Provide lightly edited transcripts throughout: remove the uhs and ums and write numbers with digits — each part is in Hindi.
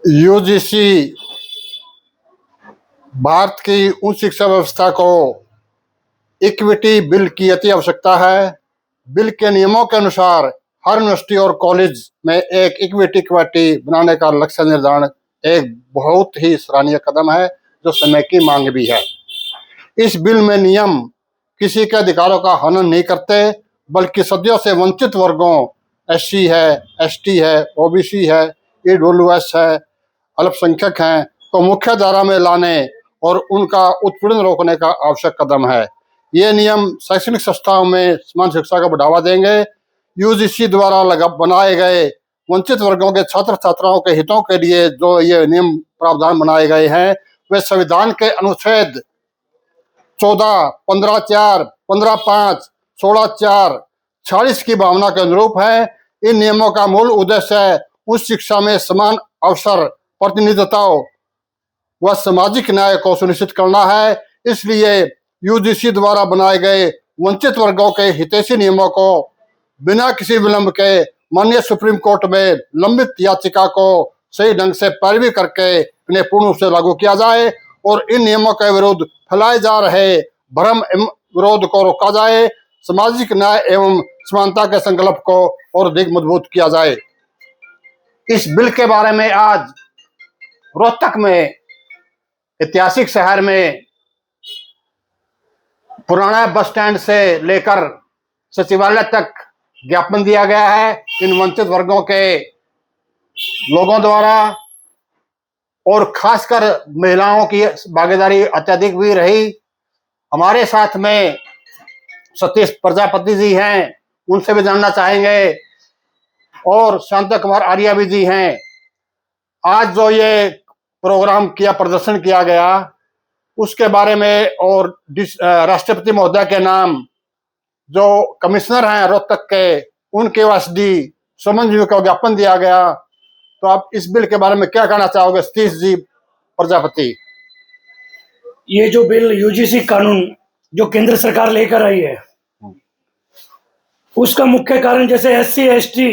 यूजीसी भारत की उच्च शिक्षा व्यवस्था को इक्विटी बिल की अति आवश्यकता है। बिल के नियमों के अनुसार हर यूनिवर्सिटी और कॉलेज में एक इक्विटी कमेटी बनाने का लक्ष्य निर्धारण एक बहुत ही सराहनीय कदम है, जो समय की मांग भी है। इस बिल में नियम किसी के अधिकारों का हनन नहीं करते, बल्कि सदियों से वंचित वर्गों, एससी है, एसटी है, ओबीसी है, ईडब्ल्यूएस है, अल्पसंख्यक हैं, को मुख्य धारा में लाने और उनका उत्पीड़न रोकने का आवश्यक कदम है। ये नियम शैक्षणिक संस्थाओं में समान शिक्षा को बढ़ावा देंगे। यूजीसी द्वारा बनाए गए वंचित वर्गों के छात्र छात्राओं के हितों के लिए जो ये नियम प्रावधान बनाए गए हैं, वे संविधान के अनुच्छेद 14, 15(4), 15(5), 16(4), 46 की भावना के अनुरूप है। इन नियमों का मूल उद्देश्य उच्च शिक्षा में समान अवसर, प्रतिनिधित्व व सामाजिक न्याय को सुनिश्चित करना है। इसलिए यूजीसी द्वारा बनाए गए वंचित वर्गों के हितैषी नियमों को बिना किसी विलंब के माननीय सुप्रीम कोर्ट में लंबित याचिका को सही ढंग से पैरवी करके इन्हें पूर्ण रूप से लागू किया जाए और इन नियमों के विरुद्ध फैलाए जा रहे भ्रम एवं विरोध को रोका जाए। सामाजिक न्याय एवं समानता के संकल्प को और अधिक मजबूत किया जाए। इस बिल के बारे में आज रोहतक में, ऐतिहासिक शहर में, पुराना बस स्टैंड से लेकर सचिवालय तक ज्ञापन दिया गया है इन वंचित वर्गों के लोगों द्वारा, और खासकर महिलाओं की भागीदारी अत्यधिक भी रही। हमारे साथ में सतीश प्रजापति जी हैं, उनसे भी जानना चाहेंगे, और शांता कुमार आर्या भी जी हैं। आज जो ये प्रोग्राम किया, प्रदर्शन किया गया, उसके बारे में और राष्ट्रपति महोदय के नाम जो कमिश्नर हैं रोहतक के, उनके वास्दी सुमन जी को ज्ञापन दिया गया। तो आप इस बिल के बारे में क्या कहना चाहोगे सतीश जी प्रजापति? ये जो बिल यूजीसी कानून जो केंद्र सरकार लेकर आई है, उसका मुख्य कारण जैसे एससी एसटी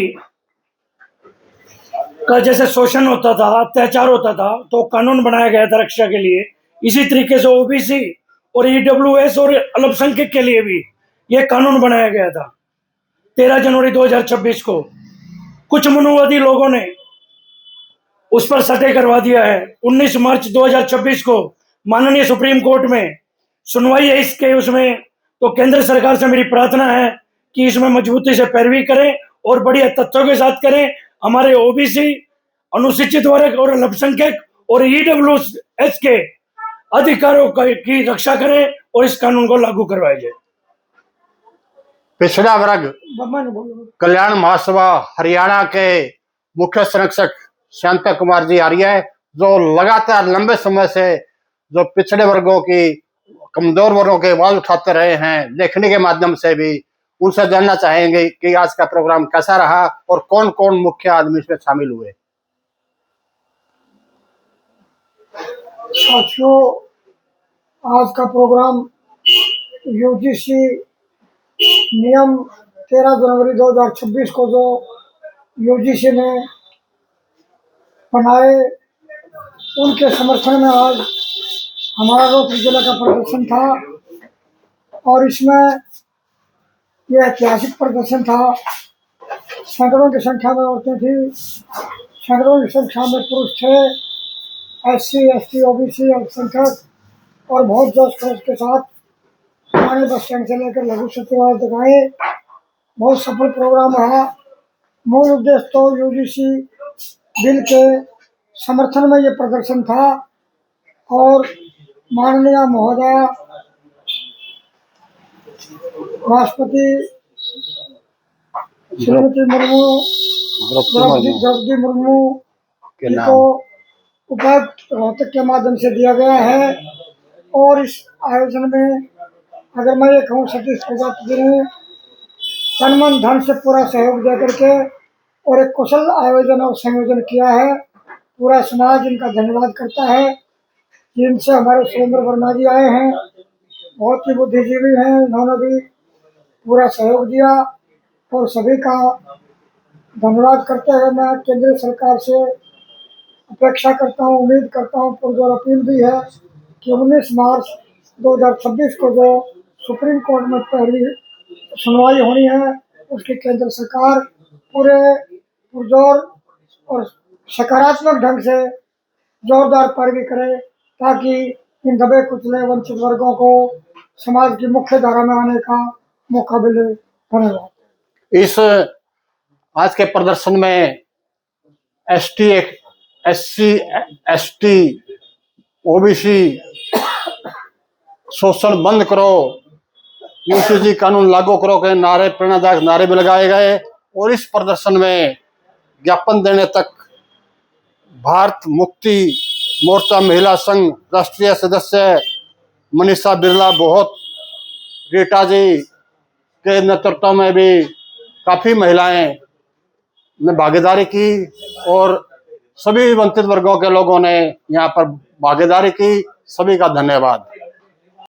का जैसे शोषण होता था, अत्याचार होता था, तो कानून बनाया गया था रक्षा के लिए। इसी तरीके से ओबीसी और ईडब्ल्यूएस और अल्पसंख्यक के लिए भी यह कानून बनाया गया था 13 जनवरी 2026 को। कुछ मनुवादी लोगों ने उस पर सटे करवा दिया है। 19 मार्च 2026 को माननीय सुप्रीम कोर्ट में सुनवाई है इसके। उसमें तो केंद्र सरकार से मेरी प्रार्थना है कि इसमें मजबूती से पैरवी करें और बढ़िया तथ्यों के साथ करें। हमारे ओबीसी, अनुसूचित वर्ग और अल्पसंख्यक और ईडब्ल्यूएस के अधिकारों की रक्षा करें और इस कानून को लागू करवाया जाए। पिछड़ा वर्ग कल्याण महासभा हरियाणा के मुख्य संरक्षक शांता कुमार जी आर्य, जो लगातार लंबे समय से जो पिछड़े वर्गों की, कमजोर वर्गों के आवाज उठाते रहे हैं, लेखनी के माध्यम से भी, उनसे जानना चाहेंगे कि आज का प्रोग्राम कैसा रहा और कौन कौन मुख्य आदमी इसमें शामिल हुए। साथियों, आज का प्रोग्राम यूजीसी नियम 13 जनवरी 2026 को जो यूजीसी ने बनाए, उनके समर्थन में आज हमारा रोहतक जिला का प्रदर्शन था। और इसमें यह ऐतिहासिक प्रदर्शन था। सैकड़ों की संख्या में औरतें थी, सैकड़ों की संख्या में पुरुष थे, एससी एसटी ओबीसी अल्पसंख्यक, और बहुत जोश खरोश के साथ पुराने बस स्टैंड से लेकर लघु सचिवालय तक आए। बहुत सफल प्रोग्राम रहा। मूल उद्देश्य तो यूजीसी बिल के समर्थन में ये प्रदर्शन था, और माननीय महोदया राष्ट्रपति श्रीमती मुर्मू, द्रौपदी मुर्मू को उपायुक्त रोहतक के माध्यम से दिया गया है। और इस आयोजन में अगर मैं ये कहूँ, सतीश प्रजापति ने तन मन धन से पूरा सहयोग दे करके और एक कुशल आयोजन और संयोजन किया है। पूरा समाज इनका धन्यवाद करता है। जिनसे हमारे सुरेंद्र वर्मा जी आए हैं, बहुत ही बुद्धिजीवी हैं, इन्होंने भी पूरा सहयोग दिया, और सभी का धन्यवाद करते हुए मैं केंद्र सरकार से अपेक्षा करता हूँ, उम्मीद करता हूँ, पुरजोर अपील भी है कि 19 मार्च 2026 को जो सुप्रीम कोर्ट में पहली सुनवाई होनी है, उसकी केंद्र सरकार पूरे पुरजोर और सकारात्मक ढंग से जोरदार पैरवी करे, ताकि इन दबे कुचले वंचित वर्गों को समाज की मुख्य धारा में आने का मौका मिले। धन्यवाद। इस आज के प्रदर्शन में एसटी, एससी, एसटी, ओबीसी शोषण बंद करो, यूसीजी कानून लागू करो के नारे, प्रेरणादायक नारे भी लगाए गए। और इस प्रदर्शन में ज्ञापन देने तक भारत मुक्ति मोर्चा महिला संघ राष्ट्रीय सदस्य मनीषा बिरला, बहुत रीटा जी के नेतृत्व में भी काफी महिलाएं ने भागीदारी की और सभी वंचित वर्गों के लोगों ने यहाँ पर भागीदारी की। सभी का धन्यवाद।